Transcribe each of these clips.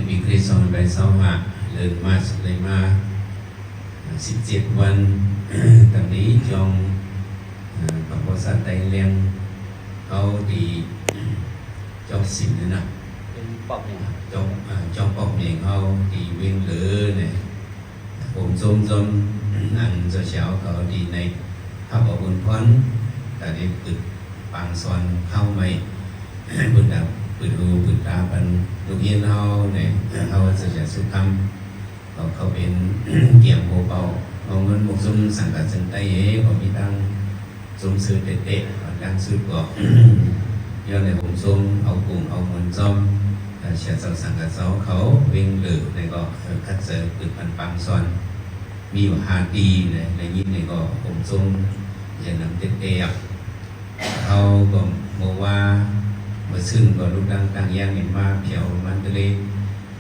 ปีคริสต์2525เริ่มมาเลยมา17 วันตอนนี้จองกับภาษาไทยเรียงเขาดีจองสินเลยนะเป็นปอกเนี่ยจองปอกเองเขาดีเวียงเหลือเนี่ยผมส้มอันเช้าเขาดีในภาพบุญพ้นแต่ได้ปึกปางซอนเข้าไม่บุญดับปึกหูปึกตาเป็นลูกเย็นเขาเนี่ยเขาจะสุขธรรมเขาเป็นเกี่ยมโบเบาเอาเงินหมกซุ่มสั่งกับจังไต้เขามีตังซุ่มซื้อเตะๆดังซื้อก็ย้อนในผมซุ่มเอากลุ่มเอาเงินจอมเสียสั่งกับเขาวิ่งหรือในก็คัดเจอปึกปันปังซอนมีว่าหาดีในยิ่งในก็ผมซุ่มอย่านำเตะๆเขาก็บอกว่าเมื่อซึ่งก็ลูกดังต่างย่างเห็นมาเพียวมันทะเล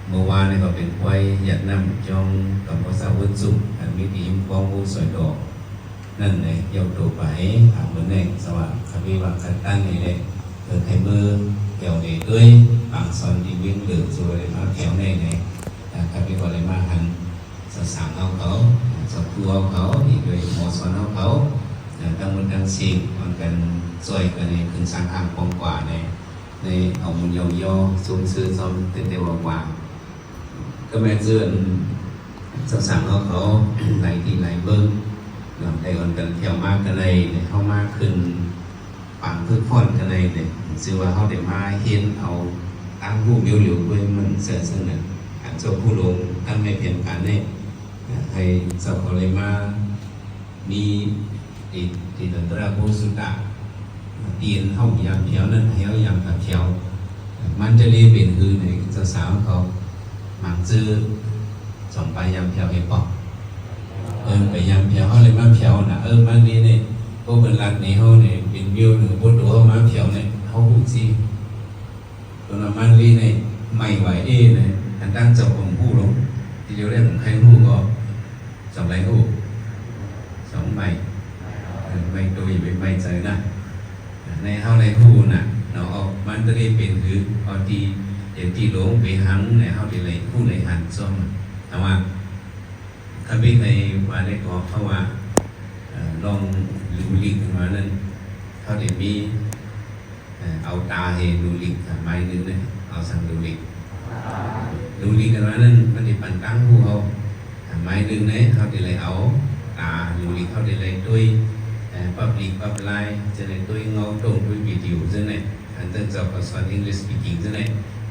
เมื่อวานนี่ก็เป็นควายหยัดน้ำจองกับภาษาวุ้นสุกมีทีมกองมูสวยดอกนั่นเลยเยาวตัวไปถามเหมือนในสวัสดิ์คำวิวัฒน์ตั้งนี่เลยไทยมือเกี่ยวในด้วยบางซอนที่วิ่งเหลือสวยมาแถวในเลยคำวิวัฒน์เลยมาหันสามเขาสับตัวเขาอีกเลยหมอสอนเขาตั้งมันตั้งสิ่งมันกันสวยกันในคืนสร้างอ่างกองกว่าในเอามุนยอยซูมซื้อซ้อมเต้นเต้นวางก็แม่เสื่อนสั่งเขาไหลที่ไหลเบิ้งหลังได้อ่อนกันเที่ยวมากกันเลยเข้ามากขึ้นปังพึ่งพ่อนกันเลยเนี่ยซื้อว่าเขาได้มาเห็นเอาตั้งผู้มิวหลิวด้วยมันเสียซึ่งเนี่ยอันโจผู้ลงตั้งไม่เพียงกันเนี่ยให้สาวเขาเลยมามีที่ตันตระผู้สุดาเตียนเข้ายามเที่ยวนั่นเที่ยวยามกับเที่ยวมันจะเรียเป็นคือในสาวเขาหมักซื้อส่งไปยามเพียวให้ปอกไปยามเพียวเขาเลยมาเพียวนะมันนี้เนี่ยพวกเป็นรัดนี้เขาเนี่ยเป็นวิวหรือพุทธเขามาเพียวเนี่ยเขาหูซีตัวนั้นมันนี้เนี่ยไม่ไหวเนี่ยอันตั้งจับผมผู้ลงที่เดียวได้ผมใครผู้ก็สองไรผู้สองใบไม่ตัวอย่าไปไม่ใจนะในเขาในผู้น่ะเราเอามันจะได้เป็นคือพอดีเดี๋ยวที่หลงไปหังในเขาที่ไรผู้ในหันซ้อมแต่ว่าถ้าเป็นในว่าได้ก็เพราะว่าลองดูลิงมานั้นเขาเดี๋ยวมีเอาตาเห็นดูลิงไม้นึงเนี่ยเอาสั่งดูลิงกันมานั้นมันจะปั่นตั้งผู้เขาไม้นึงเนี่ยเขาเดี๋ยวไรเอาตาดูลิงเขาเดี๋ยวไรด้วยปั๊บลิงปั๊บไลน์จะในด้วยเงาตรงด้วยวิดีโอจะในอันตั้งใจภาษาอังกฤษ speaking จะใน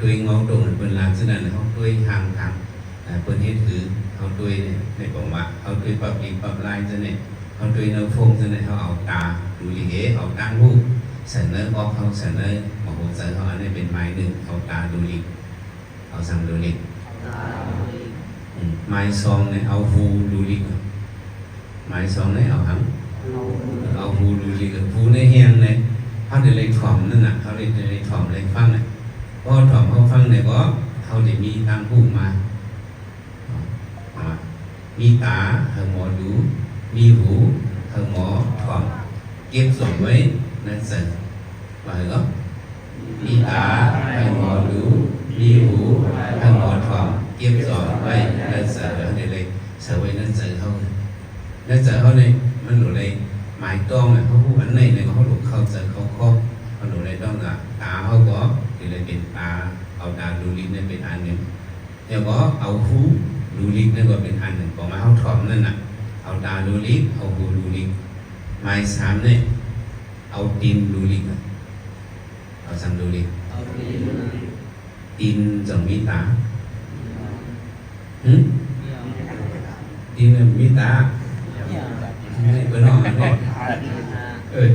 ด้วยเงาตรงเป็นลานจะนั้นเขาด้วยทางเปิดให้ถือเขาด้วยเนี่ยในบอกว่าเขาด้วยปั๊บลิงปั๊บไลน์จะเนี่ยเขาด้วยเนื้อฟงจะเนี่ยเขาเอาตาดูลิงเอาตั้งรูปใส่เนื้อบอกเขาใส่เนื้อบอกหัวใจเขาอันนี้เป็นไม้หนึ่งเอาตาดูลิงเอาสั่งดูลิงไม้ซองเนี่ยเอาฟูดูลิงไม้ซองเนี่ยเอาหังเอาฟูดูลิงฟูในเฮียงเนี่ยเขาได้เลยถ่อมนั่นน่ะเขาได้เลยถ่อมเลยฟังเนี่ยพอถ่อมเขาฟังเนี่ยก็เขาได้มีตั้งผู้มามีตาเธอหมอดูมีหูเธอหมอถ่อมเก็บส่งไว้นั่นสิว่าเหรอมีตาเธอหมอดูมีหูเธอหมอถ่อมเก็บส่งไว้นั่นสิเดี๋ยวเลยเสไว้นั่นสิเขานั่นสิเขาเนี่ยมันหลุดเลยหมายต้องเนี่ยเขาพูดอันไหนเนี่ยเขาหลุดเข้าใจเขาครอบเขาหลุดเลยต้องอ่ะตาเขาก็ที่เลยเป็นตาเอาตาดูลิ้นเนี่ยเป็นอันหนึ่งแล้วก็เอาหูดูลิ้นนั่นก็เป็นอันหนึ่งของมาเขาถ่อมนั่นน่ะเอาตาดูลิ้นเอาหูดูลิ้นหมายสามเนี่ยเอาตีนดูลิ้นเอาสั่งดูลิ้นตีนจังมีตาตีนมีตาไม่ได้เป็นห้องเนี่ย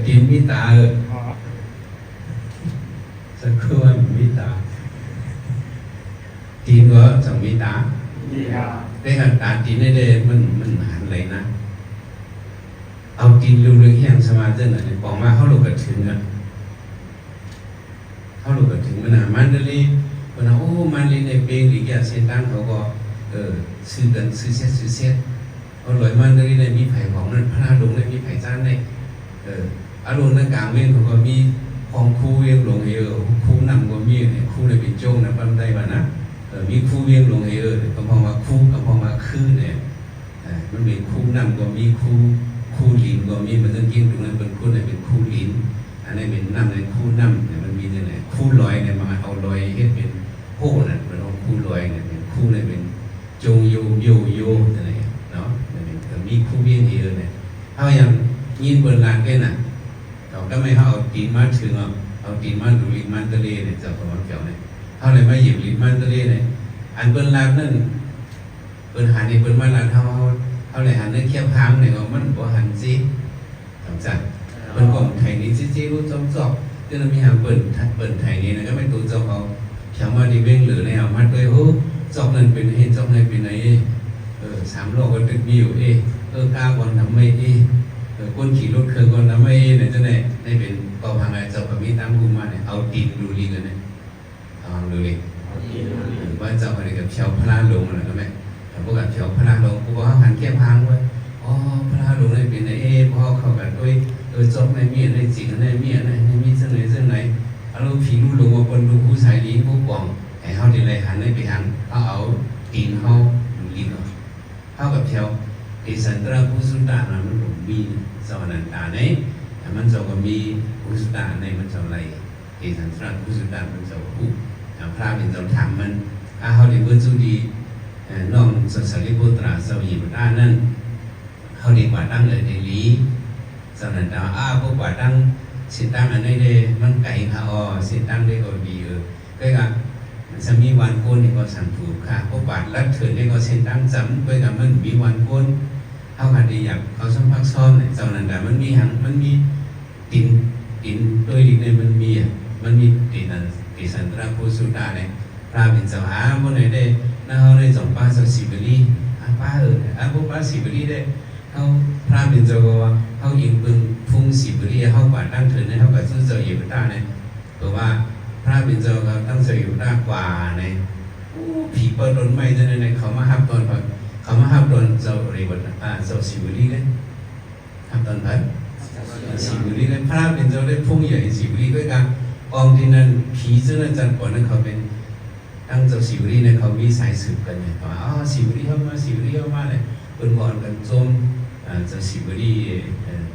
ตีนมีตาสักครู่ว่ามีตาตีนก็จังมีตาได้หันตาตีนได้เลยมันหันเลยนะเอาตีนลูเรื่องแห้งสมาธิน่ะบอกมาเขาหลุดกระถึงอ่ะเขาหลุดกระถึงมันมันเลยคนโอ้มันเลยในเพลงหรือแกเส้นตั้งเขาก็ซื้อกันซื้อเซ็ตเอาหลอยมันเลยในมีไผ่ของนั้นพระลงในมีไผ่จ้านในอารมณ์ในกลางเว้นเขาก็มีของคู่เวียงหลงครูนำก็มีเนี่ยครูในเป็นโจ้งนะปั้มได้บ้านะ มีคู่เวียงลงก็มองว่าคู่ก็มองว่าคือเนี่ยมันเป็นคู่น้ำก็มีคู่ลิ้นก็มีมันต้องกินตรงนั้นเป็นคู่ไหนเป็นคู่ลิ้นอันนี้เป็นน้ำในคู่น้ำเนี่ยมันมีเนี่ยคู่ลอยเนี่ยมาเอาลอยให้เป็นโพน่ะมันเอาคู่ลอยเนี่ยเป็นคู่เนี่ยเป็นจงโยอะไรเนาะมีคู่เวียงเนี่ยเขายังยินเปิดลานแค่น่ะเขาก็ไม่เขาเอาตีนมาถึงเอาตีนมาดูลิ้นมันทะเลเนี่ยจะประมาณเกี่ยวเนี่ยเขาเลยมาหยิบลิ้นมันทะเลเนี่ยอันเปิดลานนั่นเปิดหันในเปิดมาลานเขาเลยหันในเคียบห้ามเนี่ยมันบ่หันซีสำคัญเปิดกล่องไทยนี้ซีรู้จอบที่เรามีหางเปิดไทยนี้นะก็ไม่ตัวจอบเขาเขียนว่าดีเบ้งหรือในเอามัดด้วยโอ้จอบนั้นเป็นจอบนั้นเป็นไหน3 โลกก็ตึกมีอยู่กล้าก่อนทำไม่ก้นขี่รถเคยก่อนทำไม่เนี่ยจะได้เป็นกองทางอะไรจอบแบบนี้ตามกูมาเนี่ยเอาตีนดูลีกันเนี่ยเอาดูลีว่าจอบอะไรกับเชียวพระลงอะไรก็ไม่พวกกับเชียวพระลงกูบอกเขาหันแก้พางไว้พระลงได้เป็นไหนพอเข้ากันด้วยจอบในมีในจิตในมีในมีเส้นไหนเอาผีรู้ลงว่าคนดูผู้ชายดีผู้กองให้เขาดีเลยหันได้ไปหันเอาตีนเขาดูลีเนาะเข้ากับเชียวที่สันตระผู้สุดานะมันหลงมีสวรรค์ตาเนี่ยมันจะก็มีผู้สุดาในมันจะอะไรที่สันตระผู้สุดามันจะผู้พระเป็นเจ้าธรรมมันเขาได้เพื่อสุดีน้องสัสริบุตราสวีบุตรนั่นเขาได้กว่าตั้งเลยในลีสวรรค์ตาพวกกว่าตั้งสิตั้งอันนี้ได้มันไก่ขาสิตั้งได้ก็ดีก็กับสมีวันโกนนี่ก็สันถูกค่ะพวกบาดลัดเถิดนี่ก็เส้นตั้งจำก็กับมันมีวันโกนเข้ากันดีอยากเขาสัมผัสซ้อมเนี่ยสวรรค์ตามันมีหังมันมีตินโดยดีเนี่ยมันมีตินติสันตระโพสุดาเนี่ยพระเป็นเจ้าเมื่อไหร่ได้น่าเขาได้ส่งป้าสัสิบลีป้าพวกป้าสิบลีได้เขาพระเป็นเจ้าว่าเขายิงปืนพุ่งสิบลีเขากวาดตั้งเถิดเนี่ยเขากวาดสู้เจ้าอยู่ตาเนี่ยเพราะว่าพระเป็นเจ้าเขาตั้งเจ้าอยู่ตากว่าเนี่ยผีเปิดโดนไม่จะเนี่ยเขามาหับตอนเขามาหับตอนเจ้าเรียบเจ้าสิบลีเลยหับตอนไหนสิบลีเลยพระเป็นเจ้าได้พุ่งใหญ่สิบลีก็การกองที่นั้นผีซึ่งอาจารย์ก่อนนั้นเขาเป็นตั้งเจ้าสิวรีเนี่ยเขามีสายสืบกันเนี่ยว่าสิวรีเข้ามาเลยเป็นก่อนกันจมเจ้าสิวรี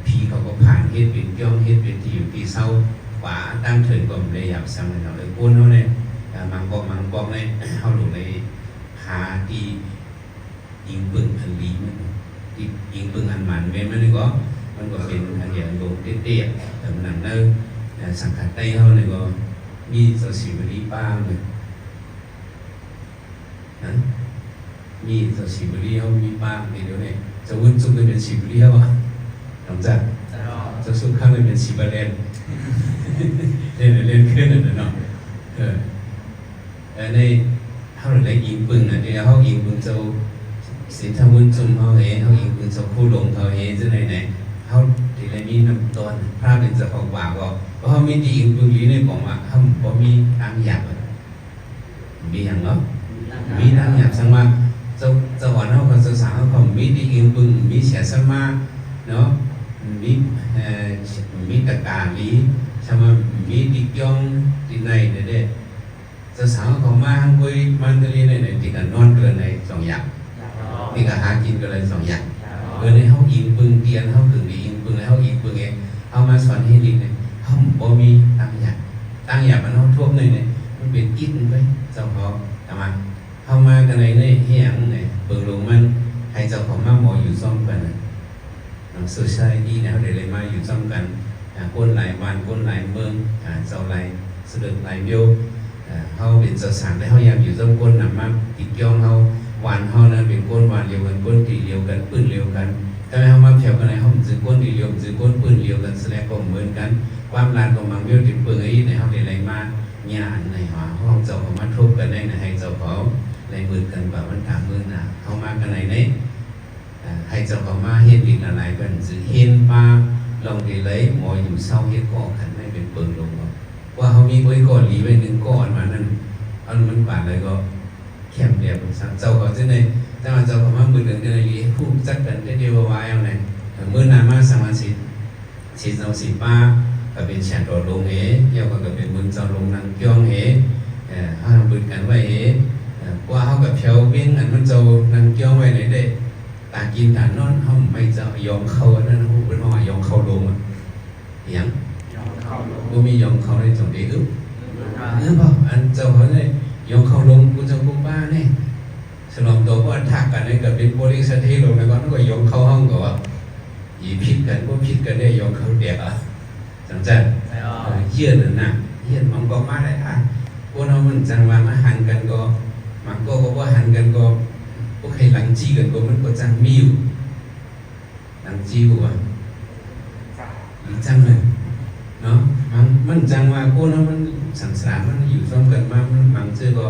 ผีเขาก็ผ่านเฮ็ดเป็นย่องเฮ็ดเป็นที่อยู่ที่เศร้าขวาตั้งเถิดก็ไม่ได้หยับซ้ำเลยเราเลยก้นเขาเนี่ยมังกรเนี่ยเขาหลงในหาที่ยิงปืนอันลีมันที่ยิงปืนอันมันเว้นมันก็เป็นอันอย่างโดดเตี้ยๆแต่มันนั่นเนอสังกัดใต้เขาเนี่ยก็มีเจ้าสิวรีป้าเลยมีเจ้าสิวรีเขามีป้าเดี๋ยวนี้จะวุ่นซุกเป็นสิวรีเขาหลังจากจะซุกข้างเป็นสิบเลนเล่นขึ้นนั่นเนาะในเขาเลยยิงปืนนะเดี๋ยวเขายิงปืนเจ้าสิทาวุ่นซุ่มเขาเขายิงปืนเจ้าคู่ลงเขาจะไหนเขาที่ไรมีน้ำต้นพระเป็นเจ้าของบ่าวก็เพราะเขาไม่ดียิงปืนลีในบอกว่าเขาบอกมีทางหยาบมีอย่างเนาะมีทางหยาบสังมาเจ้าอ่อนเขากับเจ้าสาวเขามีดียิงปืนมีเสียสังมาเนาะมีตะการลีใช่ไหมมีดิกยองที่ไหนเด็ดเจ้าสาวเขามาฮังกุยมันตะลีในที่กันนอนเกินใน2 อย่างที่กันหากินกันเลย2 อย่างในเขายิงปืนเตียนเขาถึงได้ยิงปืนแล้วเขายิงปืนเองเขามาสอนให้ดีเนี่ยเขาบ่มีตั้งอย่างมันเขาทั่วเลยเนี่ยมันเป็นอิฐไปเจ้าเขาทำไมเข้ามากันในเฮียงเนี่ยเบิ่งลงมันให้เจ้าของมาหมออยู่ซ่อมกันโซเชียลดีเนี่ยเขาเลยมาอยู่ซ่อมกันก้นหลายวันก้นหลายเมืองเจ้าหลายเสด็จหลายเบี้ยวเขาเป็นเจ้าสารได้เขาอยากอยู่ซ่อมก้นนำมาติดย่องเขาวันเขานั้นเป็นก้นวันเดียวกันก้นตีเดียวกันปืนเดียวกันแต่เขามาแถวกันไหนเขาจื้อก้นตีเดียวจื้อก้นปืนเดียวกันแสดงก็เหมือนกันความลานของมังเบี้ยวติดปืนไอ้ในเขาเลยอะไรมาญาณในห้องเจ้าเขามาทุบกันได้ให้เจ้าเขาในมือกันแบบมันตามมือหนาเขามากันไหนเนี่ยให้เจ้าเขามาเห็นดินอะไรกันจื้อเห็นมาลองดีเลยหมออยู่เศร้าเห็นก้อนขันไม่เป็นปืนลงว่าเขามีไว้ก้อนหลีไว้1 ก้อนมานั่นอันมันบาดเลยก็เข้มเดียวเจ้าเขาจะในแต่ว่าเจ้าเขามามือเดินกันเลยผู้จักกันได้เดียวว่าอย่างไรเมื่อนามาสังวาสิเราสิป้าก็เป็นแฉดลงเย่าก็เป็นบุญเจ้าลงนังย่องห้ามบุญกันไว้ quaเขากับเพียวเบี้ยงอันมันเจ้านั่งเกี่ยวไว้ไหนได้ตากินตานอนเขาไม่เจ้ายอมเข้านั่นเขาเป็นว่ายอมเข้าลงอ่ะอย่างกูมียอมเข้าในตรงนี้อึ๊บบอกอันเจ้าเขาเนี่ยยอมเข้าลงกูจะกูบ้าเนี่ยฉลองตัวก็ทักกันในกับเป็นโพลิสเทลงในก่อนก็ยอมเข้าห้องก็ว่ายีพิษกันก็พิษกันได้ยอมเข้าเด็กอ่ะจังจังเยี่ยนน่ะเยี่ยนมันก็มาได้อ่ะพวกเรามันจังว่ามาหันกันก็มันก็ว่าหันกันก็พวกใครหลังจีกันก็มันก็จังมีอยู่หลังจีอยู่อ่ะจังเลยเนาะมันจังว่าพวกเรามันสังสารมันอยู่ร่วมกันมามันบางเจอก็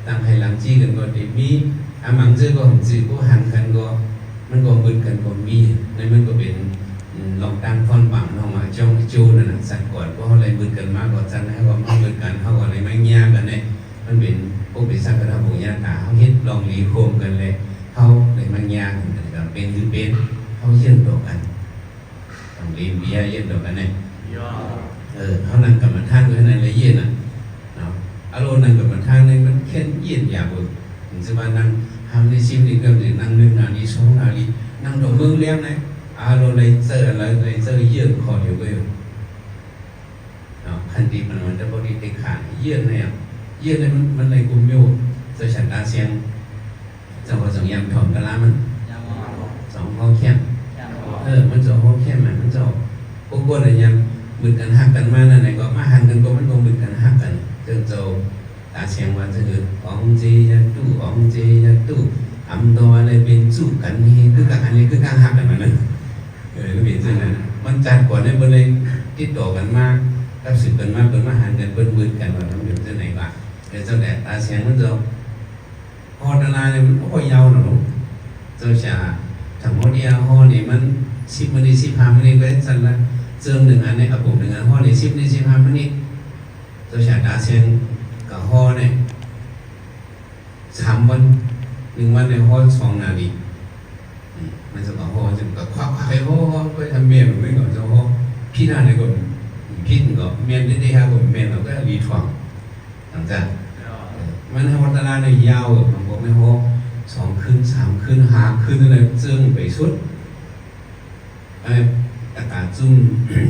ตามใครหลังจีกันก็ได้มีบางเจอก็ของจีก็หันกันก็มันก็มึนกันก็มีในมันก็เป็นลองตั้งท่อนบังลงมาจ้องจูนั่นน่ะสั่นก่อนเพราะอะไรมึนกันมากกว่าจันให้ว่ามันมึนกันเขาอะไรไม่เงี้ยกันเนี่ยมันเป็นพวกเป็นสักกระทำบุญญาตาเขาเฮ็ดลองรีโคมกันเลยเขาเลยมันเงี้ยกันกับเป็นหรือเป็นเขาเยื่อต่อกันลองรีเบียเยื่อต่อกันเนี่ยเขานั่งกับมันท่านด้วยนั่นเลยเยื่อน่ะเนาะอารมณ์นั่งกับมันท่านเนี่ยมันแค่เยื่ออย่างบุญถึงจะมานั่งทำในชิมดีเกินหรือนั่งหนึ่งนาทีสองนาทีนั่งดอกเมืองเลี้ยงเนี่ยอารมณ์ในเจออะไรในเจอเยื่อคออยู่ก็อยู่เนาะคันดีมันจะบริเตขาเยื่อเนี่ยเยื่อเนี่ยมันในกลุ่มโยจะฉันตาเสียงจะพอสังยามถอมกะลามันสองข้อแค้นมันจะข้อแค้นมันจะพวกคนอะไรยังมึนกันหักกันมานั่นไหนก็มาหันกันก็มันก็มึนกันหักกันจนจะตาเสียงว่าจะคือองเจยันตู้องเจยันตู้ทำตัวอะไรเป็นสู้กันนี่คือการอันนี้คือการหักกันมันนะก็เป็นเช่นนั้นมันจัดก่อนให้เพิ่นเลยติดต่อกันมารับสืบกันมาเพิ่นมาหันกันเพิ่นมืดกันว่ามันเป็นเช่นไหนบ้างเดี๋ยวเจ้าแดดตาเสียงมันจะพอดนาเนี่ยมันก็ยาวหน่อยเจ้าชาถ้าหมดยาห่อนี่มัน10 นาที15 นาทีก็สั่นละเจิม1 อันเนี่ยเอาผม1 อันห่อนี่10 นาที15 นาทีเจ้าชาตาเสียงกับห่อเนี่ย3 วัน1 วันในห่อ2 นาทีมันจะห่อจะกับควักให้ห่อก็ทำเมียนไม่ก่อนจะห่อพี่นาในก่อนพี่ก็เมียนได้ครับผมเมียนเราก็รีทวงต่างๆมันวัฒนาในยาวบางคนไม่ห่อ2 คืน 3 คืน 5 คืนอะไรเจิงไปสุดอากาศจุ่ม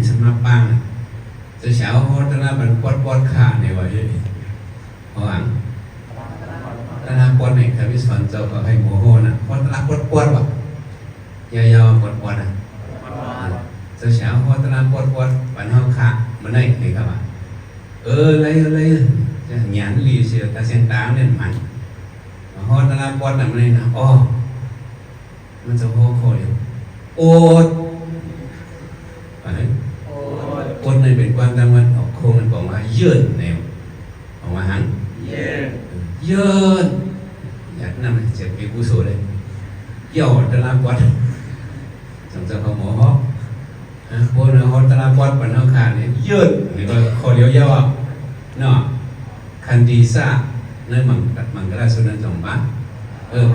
สำนักบ้างจะเช้าวัฒนามันปอดขาในวันนี้เพราะว่าตนาปอดเนี่ยครับวิศวกรเจ้าก็ให้โมโหนะปอดตนาปอดว่ะยาวๆปอดนะจะเช้าวัฒนาปอดปันห้องขามันได้ไหมครับเลยจะหยานลีเสียตาเส้นตาเนี่ยมันฮอตนาปอดนั่นเลยนะมันจะห่อคอยโอดโอดในเป็นความตามวันออกโค้งมันบอกว่าเยื่นแนวออกมาหันเยื่นอยากนั่งเจ็บปีกุศลเลยเยี่ยวตนาปอดจังจะเขาหมอฮอพวกนั้นฮอตนาปอดปันห้องขาเนี่ยเยื่นนี่ก็คอเลี้ยวยาวเนาะคันดีซ่าในมังกรสุนันท์2 บ้าน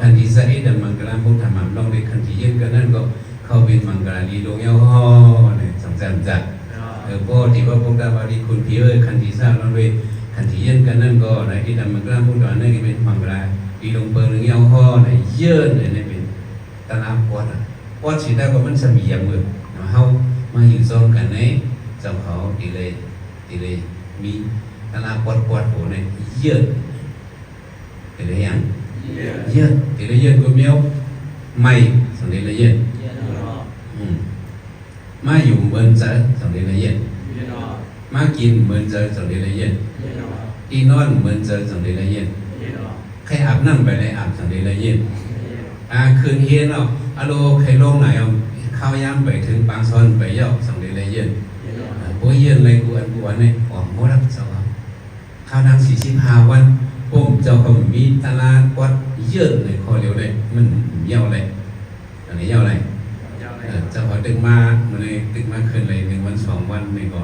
คันดีซ่าได้มังกรพุทธธรรมลองได้คันที่เย็นกันนั่นก็เข้าเป็นมังกรลีดงยาวห่อเนี่ยสำคัญจัดพอที่ว่าพวกดาวารีคุณพี่คันที่ซ่าลองได้คันที่เย็นกันนั่นก็ในที่มังกรพุทธธรรมนั่นก็เป็นมังกรลีดงเปิงยาวห่อเนี่ยเยอะเนี่ยเป็นตลาดปอดสีได้ก็มันสมีอย่างเมืองเฮามาอยู่ซ้อมกันในเจ้าเขาตีเลยมีตลาดปอดโหเนี่ยเยอะตีเลยยังเยอะตีเลยเยอะก็เมียวไม่สังเกตเลยเยอะมาอยู่เหมือนจะสังเกตเลยเยอะมากินเหมือนจะสังเกตเลยเยอะที่นอนเหมือนจะสังเกตเลยเยอะใครอาบน้ำไปเลยอาบสังเกตเลยเยอะคืนเย็นเนาะอโลใครลงไหนเอาข้าวย่ำไปถึงปางซอนไปเยาสังเกตเลยเยอะโอ้ยเย็นเลยกูอันเนี่ยหอมหมดแล้วเจ้าข้าวดัง45 วันผมเจ้าก็มีตลาดวัดเยอะเลยคอเดียวเลยมันเยาเลยอันนี้เยาเลยเจ้าพอดึงมามันเลยดึงมาคืนเลย1 วัน 2 วันนี่ก็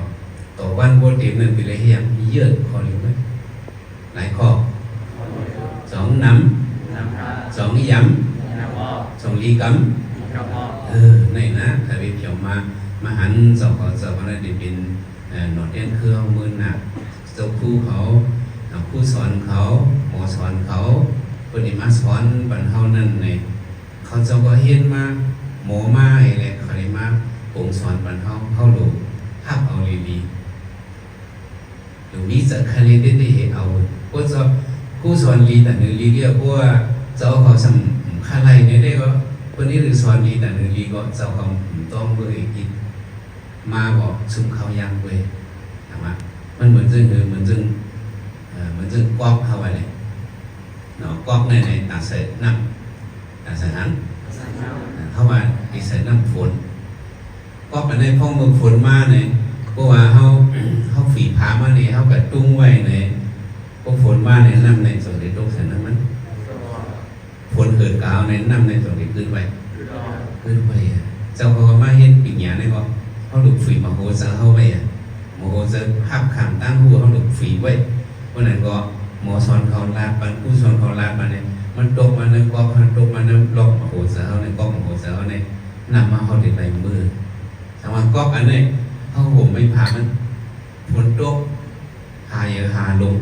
ต่อวันโบเต็มนั่นไปเลยเฮียเยอะคอเดียวเลยหลายข้อ2 น้ำ2 ย้ำ2 ลีกำในนะถ้าไปเพียวมาหันเจ้าก็ได้เป็นหนอดเด่นเครื่องมือหนักเจ้าคู่เขาครูสอนเขาหมอสอนเขา เพิ่นมาสอนบรรเฮานั่นในเขาเจ้าก็เห็นมาหมอมาอะไรเขาได้มาองค์สอนบรรเฮาเฮาดูฮับเอาดีๆหรือวิจักคณิตได้เอาก็จะผู้สอนลีแต่หนึ่งลีเดียวเพราะว่าเจ้าเขาสำคัญอะไรเนี่ยได้ก็คนนี้หรือสอนลีแต่หนึ่งลีก็เจ้าเขาต้องเบยกินมาบอกซุ่มเขายังเว้ยถามว่ามันเหมือนจึงเหมือนจึงกอกเข้าไปเลยเนาะกอกในตาใส่น้ำตาใส่หันเข้ามาอีใส่น้ำฝนกอกไปในห้องมือฝนมาเนี่ยเพราะว่าเขาฝีผามาเนี่ยเขากระตุ้งไว้เนี่ยพวกฝนมาเนี่ยน้ำในส่วนที่ตกใส่น้ำมันฝนเกิดกาวในน้ำในส่วนที่ขึ้นไปเจ้าเขามาเห็นปีหยาเนี่ยก็เขาหลุดฝีมาโหเจ้าเข้าไปโมโหเจ้าภาพขามตั้งหัวเขาหลุดฝีไว้เพราะนั้นก็หมอสอนเขาลาดปันผู้สอนเขาลาดปันเนี่ยมันตกมาในกอกมันตกมาในล็อกมาโหเจ้าในกอกมาโหเจ้าในนำมาเขาติดไหลมือแต่ว่ากอกอันนี้เขาห่มไม่ผ่ามันฝนตกหาลง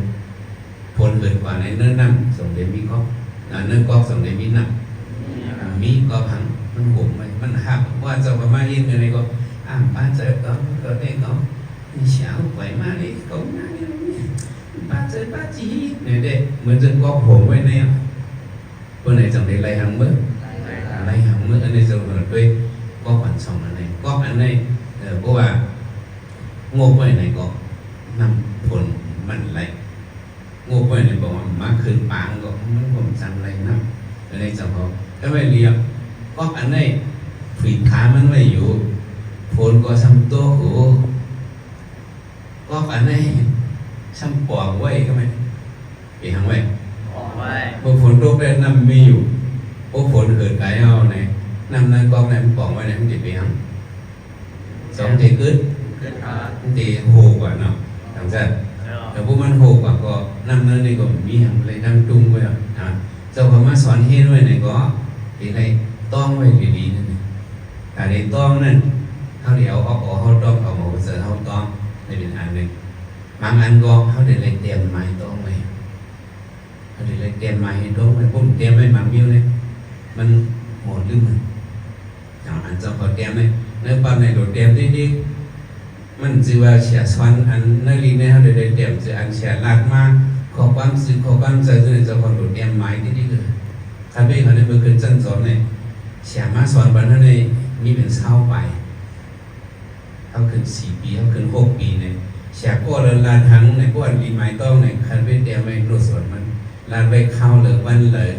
ฝนเกิดกว่าในเนื้อน้ำส่งเดมีก็เนื้อกอกส่งเดมีน้ำมีก็หังมันห่มไปมันหักว่าเจ้าประมาณนี้อะไรก็ป้าเจอก็ได้ก็เช้าไหวมาเลยก็ง่ายป้าเจอป้าจีเนี่ยเด็กเหมือนจะกอกห่มไว้เนี่ยคนไหนส่งเดไล่หังมือไล่หังมืออันนี้จะเหมือนด้วยก็ปั่นสองอันนี้ก็อันนี้เพราะว่างบไว้ไหนก็นำผลมันไหลงบไว้ไหนบอกว่ามาคืนปางก็มันผมจำไรนำอะไรจะพอถ้าไม่เรียบก็อันนี้ฝีขามันไม่อยู่ผลก็ซ้ำตัวหูก็อันนี้ซ้ำปอกไว้ก็ไม่ไปหางไว้พอฝนตกได้น้ำมีอยู่พอฝนเกิดไก่เอาไหนน้ำนั้นกองไหนมันปอกไว้ไหนมันจะไปหางสองทีขึ้นตีโหกว่าเนาะทางซ้ายแต่พวกมันโหกว่าก็น้ำนั้นนี่ก็มีอย่างไรน้ำจุ่มไว้นะเจ้าพม่าสอนเฮ็ดไว้ไหนก็ตีไรต้องไว้ดีๆนั่นเองแต่ในต้องนั่นเขาเดี๋ยวเขาต้องเอาหมูเสือเขาต้องในเป็นอันหนึ่งบางอันก็เขาเดี๋ยวเลยเตรียมไม้ต้องไว้เขาเดี๋ยวเลยเตรียมไม้ให้ต้องไว้ผมเตรียมไว้บางมิ้วเนี่ยมันหมดลืมมันอันเจ้าเขาเตรียมไว้ในปันในโดดเตรียมดีๆมันจะว่าเสียสวรรค์อันนั่นลีเนี่ยเขาเดี๋ยวเลยเตรียมจะอันเสียหลักมาขอความสึกขอความใจด้วยเจ้าเขาโดดเตรียมไม้ดีๆเลยถ้าไม่เขาเนี่ยเมื่อคืนจันทร์สอนเนี่ยเสียมาสอนวันนั้นเนี่ยมีเป็นเศร้าไปเขาขึ้น4 ปีเขาขึ้น6 ปีเนี่ยเสียก็เลยลานทั้งในพวกรีไม้ต้องในคันเวทเดียวไม่รวดสวนมันลานไปเข้าเลยวันเลย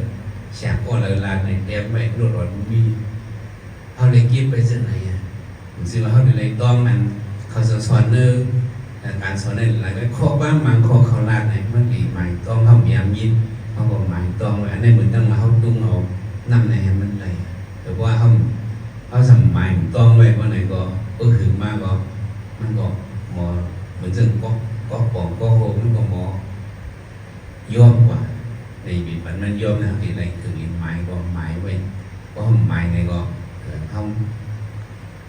เสียก็เลยลานในเดียวไม่รวดสวนมีเขาเลยกิฟไปเส้นไหนผมสิว่าเขาเลยต้องมันเขาจะสอนเนื้อการสอนในหลายไปข้อบ้างบางข้อเขาลานในมันรีไม้ต้องเขาเมียมยินเขาบอกไม้ต้องอันนี้เหมือนตั้งมาเขาตุ้งเอานำในมันเลยแต่ว่าเขาสมัยต้องไว้ว่าไหนก็ถึงมากก็มันก็หมอเหมือนซึ่งก็ปองก็โหมันก็หมอย่อมกว่าในบีบมันย่อมนะที่ไรคืออินไม้ก็ไม้ไว้ก็ไม้ในก็เข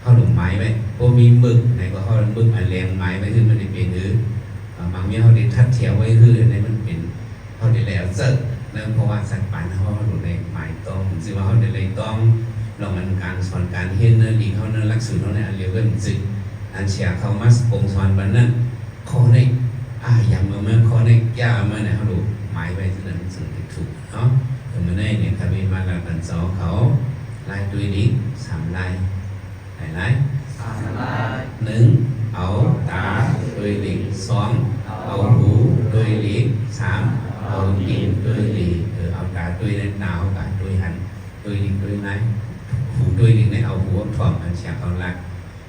าหลุมไม้ไว้ก็มีหมึกในก็เขาหมึกอันแรงไม้ไว้ขึ้นมันได้เป็นหรือบางเมื่อเขาได้ทัดแถวไว้คือในมันเป็นเขาได้แล้วเจอนั่นเพราะว่าสัตว์ป่าเขาหลุดในไม้ต้องซึ่งว่าเขาได้เลยต้องเรามันการสอนการเห็นเนื้อดีเขาเนื้อลักษณะเขาเนี่ยเรียกว่าจิตอันเสียเขามาปงสอนบันนั้นข้อในอย่ามาเมื่อข้อในย่ามาเนี่ยเขาดูหมายไว้ที่นั่นสิ่งที่ถูกเนาะแต่เมื่อในเนี่ยครับมีมาแล้วกันสอนเขาลายตัวนี้3 ลายลาย1เอาตาด้วยลิ้น2เอาหูด้วยลิ้น3เอาตีนด้วยลิ้นเอาตาด้วยลิ้นหนาวตาด้วยหันด้วยลิ้นด้วยไหนหูด้วยลิ้นในเอาหัวถ่อมอันเสียเขาลัก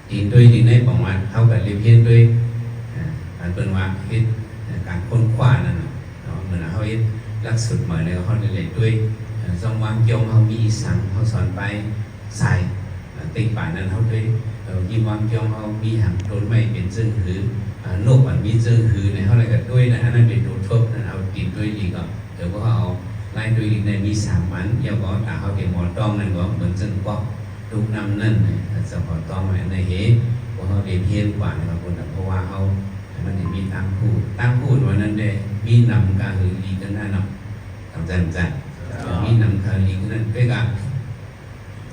ตีนด้วยลิ้นในประมาณเท่ากับเรียบเพี้ยนด้วยการเป็นว่าเฮ็ดการค้นคว้านั่นเนาะเหมือนเขาเฮ็ดลักษณะเหมือนในเขาเรียนด้วยทรงวางเกี่ยวเขามีสังเขาสอนไปใส่ติดป่านนั้นเขาด้วยยิ้มวางเกี่ยวเขามีหางต้นไม้เป็นซึ่งคือนกมันมีซึ่งคือในเขาเลยก็ด้วยนะอันนั้นเป็นตัวทบนั่นเอาตีนด้วยดีก็เดี๋ยวก็เอาลายด้วยในมี3 อันเดี๋ยวก็ตาเขาเก็บหมอนต้องนั่นก็เหมือนซึ่งก็ลูกน้ำนั่นจะขอต้องในเหตุเพราะเขาเรียนเพี้ยนกว่านะครับคนเพราะว่าเขามันจะมีตั้งพูดวันนั้นได้มีนำการหรือดีกันหน้านำทำใจ มีนำคาลีนั่นเป็นการ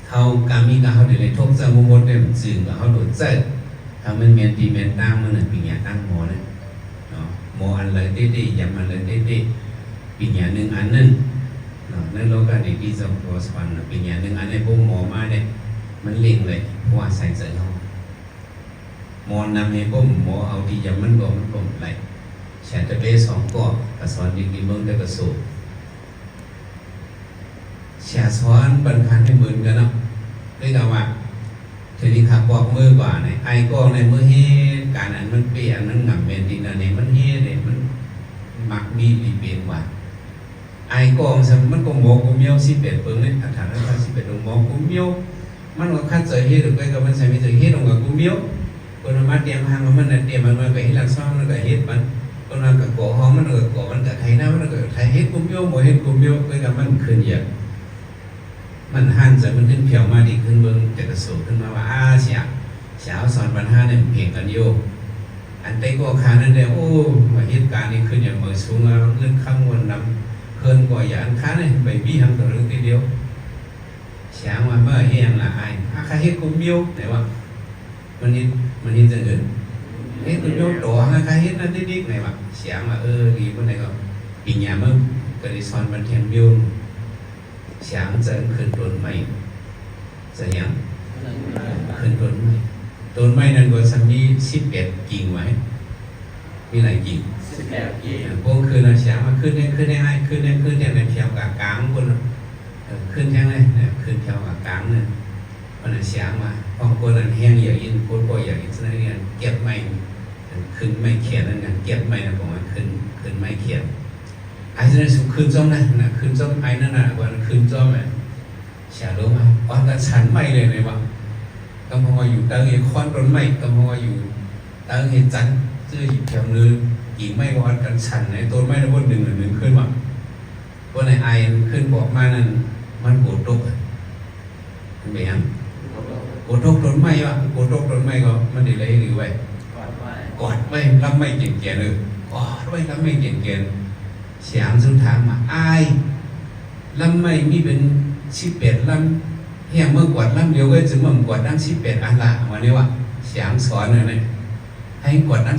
เขาการมีการเขาเดี๋ยวในทบสมุมดเนี่ยสื่อกับเขาโดดเส้นทำมันเมียนตีเมียนตั้งมันปีญาตั้งหมอเลยหมออันเลยเต้ๆยำอันเลยเต้ๆปีญาหนึ่งอันนั่นนั่นเราก็ได้ดีจังตัวสปันปีญาหนึ่งอันในพวกหมอมาเนี่ยมันเล่งเลยเพราะว่าใส่เสื้อเขาหมอนำให้พวกหมอเอาที่ยำมันก็มันก็ไหลแฉจะไปสองก็กระสอนดีๆเมืองได้กระสูบแฉสอนบรรคันให้เหมือนกันเนาะเรียกว่าทีนี้ขับบอกมือกว่าเนี่ยไอ้กองในมือเฮการอันมันเปลี่ยนมันหงับเมนดินอันนี้มันเฮเนี่ยมันมักมีรีเปลี่ยนว่าไอ้กองสมมันก็หมอกกูเมียวสิเป็ดเปิ้งเนี่ยอัฐานนั้นสิเป็ดตรงหมอกกูเมียวมันก็คัดเจอเฮถูกไปกับมันใส่ไม่เจอเฮตรงกับกูเมียวคนมาเตรียมหางมันเตรียมมันมาไปให้หลักซ่อมมันก็เฮ็ดมันคนมากับก่อห้องมันก็ก่อมันกับไทยนะมันก็ไทยเฮ็ดกูเมียวบ่เฮ็ดกูเมียวไปกับมันขึ้นเยอะมันหันจะมันขึ้นเพียวมาดีขึ้นเบิ้งจะกระสูขึ้นมาว่าเสียเช้าสอนปัญหาเนี่ยเพียงกันโยอันใต้ก็ขานั่นเลยโอ้มาเหตุการณ์นี้ขึ้นอย่างเมื่อสูงแล้วเรื่องข้างวันนำเพิ่นกว่าอย่างค้าเนี่ยใบบี้ทำตัวเรื่องทีเดียวเช้ามาเมื่อเฮียงละไอ้ข้าเฮ็ดกุมเบี้ยวไหนวะมันนี่จะเงินเฮ็ดกุมเบี้ยวตัวข้าเฮ็ดนั่นนิดๆไหนวะเช้ามาดีคนไหนก็ปีญาเมื่อก็ได้สอนบันเทิงเบี้ยวsáng dẫnขึ้นต้นไม้จะยังขึ้นต้นไม้นั้นก็จะมี11กิ่งไว้มีหลายกิ่ง11กิ่งพวกคือเราช้างมาขึ้นได้ง่ายขึ้นอย่างในแถวกลางคนขึ้นยังไงขึ้นแถวกลางเนี่ยมันช้างมาบางคนแห้งอย่างอินคนก็อย่างอินนั่นเนี่ยเก็บไม้ขึ้นไม้เขียนนั่นกันเก็บไม้นะผมว่าขึ้นไม้เขียนไอ้นั่นสุขึ้นจอมนะขึ้นจอมไอ้นั่นน่ะวันขึ้นจอมเลยเสียรู้มาวันละฉันไม่เลยเลยวะก็พออยู่ตั้งเอคอนต้นไม้ก็พออยู่ตั้งเอจันเสื้อหยิบแถวนึงอีกไม่วันกันฉันในต้นไม้ในวันหนึ่งขึ้นมาวันไหนไอ้ขึ้นบอกมานั่นมันปวดตกเป็นยังปวดตกต้นไม้วะปวดตกต้นไม้ก็มันได้เลยหรือไว้กอดไว้ลำไม่เก่งแก่เลยกอดไว้ลำไม่เก่งแก่เสียงสุดท้ายมาอายลำไม่มีเป็น11ลำเฮียเมื่อกวดลำเดียวก็จะเมื่อกวดตั้ง11อันละวันนี้ว่าเสียงสอนเลยให้กวดตั้ง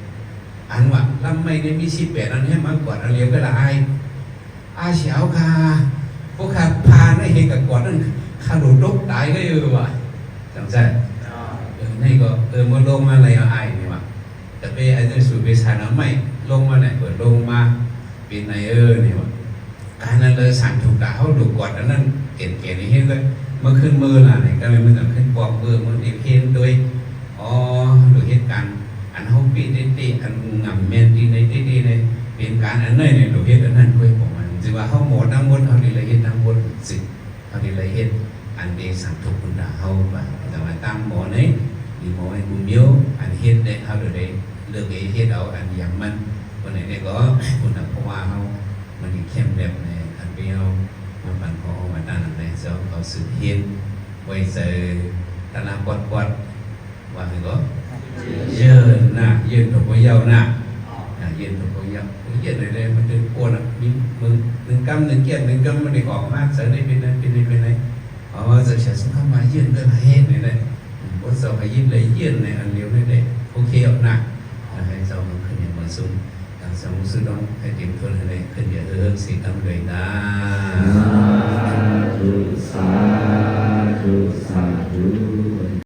11อันว่าลำไม่ได้มี11อันให้มากวดอันเดียวก็ละอายเสียวคาพวกข้าพาในเหตุกับกวดนั่นข้าหลุดตกตายก็ว่ะจำใจนี่ก็มาลงมาอะไรอายนี่ว่ะแต่ไปไอ้เจ้าสูบไปสานไม่ลงมาไหนเปิดลงมาเป็นไงนี่วะการนั้นเลยสั่งถูกด่าเขาดูกอดอันนั้นเก่งๆนี่เห็นเลยเมื่อขึ้นมือล่ะเนี่ยก็เลยมันต้องขึ้นปอกมือมันดีเพี้ยนด้วยดูเหตุการณ์อันเขาปีตีอันงำเมนดีในตีในเป็นการอันนั้นเนี่ยดูเหตุอันนั้นด้วยผมมันจะว่าเขาหมดน้ำมดเขาดีเลยเหตุน้ำมดสิเขาดีเลยเหตุอันเดสั่งถูกคนด่าเขาว่าแต่ว่าตั้งหมอเนี่ยดีหมอไอ้บุญเบี้ยวอันเหตุเนี่ยเขาดูได้เลือกเหตุเอาอันอย่างมันคนไหนเนี่ยก็คนนั้นเพราะว่าเขามันเข้มแบบในอันเบี้ยวมันปั่นคอมาด้านในเจ้าเขาสืบเห็นไว้เจอตลาดวัดว่าไงก็ยืนหน้ายืนถูกไว้ยาวหน้ายืนถูกไว้ยาวยืนเลยมันเป็นโคนมีมือหนึ่งกำหนึ่งเกียร์หนึ่งกำมันได้ออกมาเสร็จได้เป็นอะไรเพราะว่าจะใช้สงครามมายืนก็เห็นเลยว่าเราไปยืนเลยยืนในอันเดียวได้โอเคเอาหนักให้เราขึ้นอย่างเหมือนซุ้มสมุสุดองให้เต็มทนให้ขึ้นอย่าสิทำเลยนะ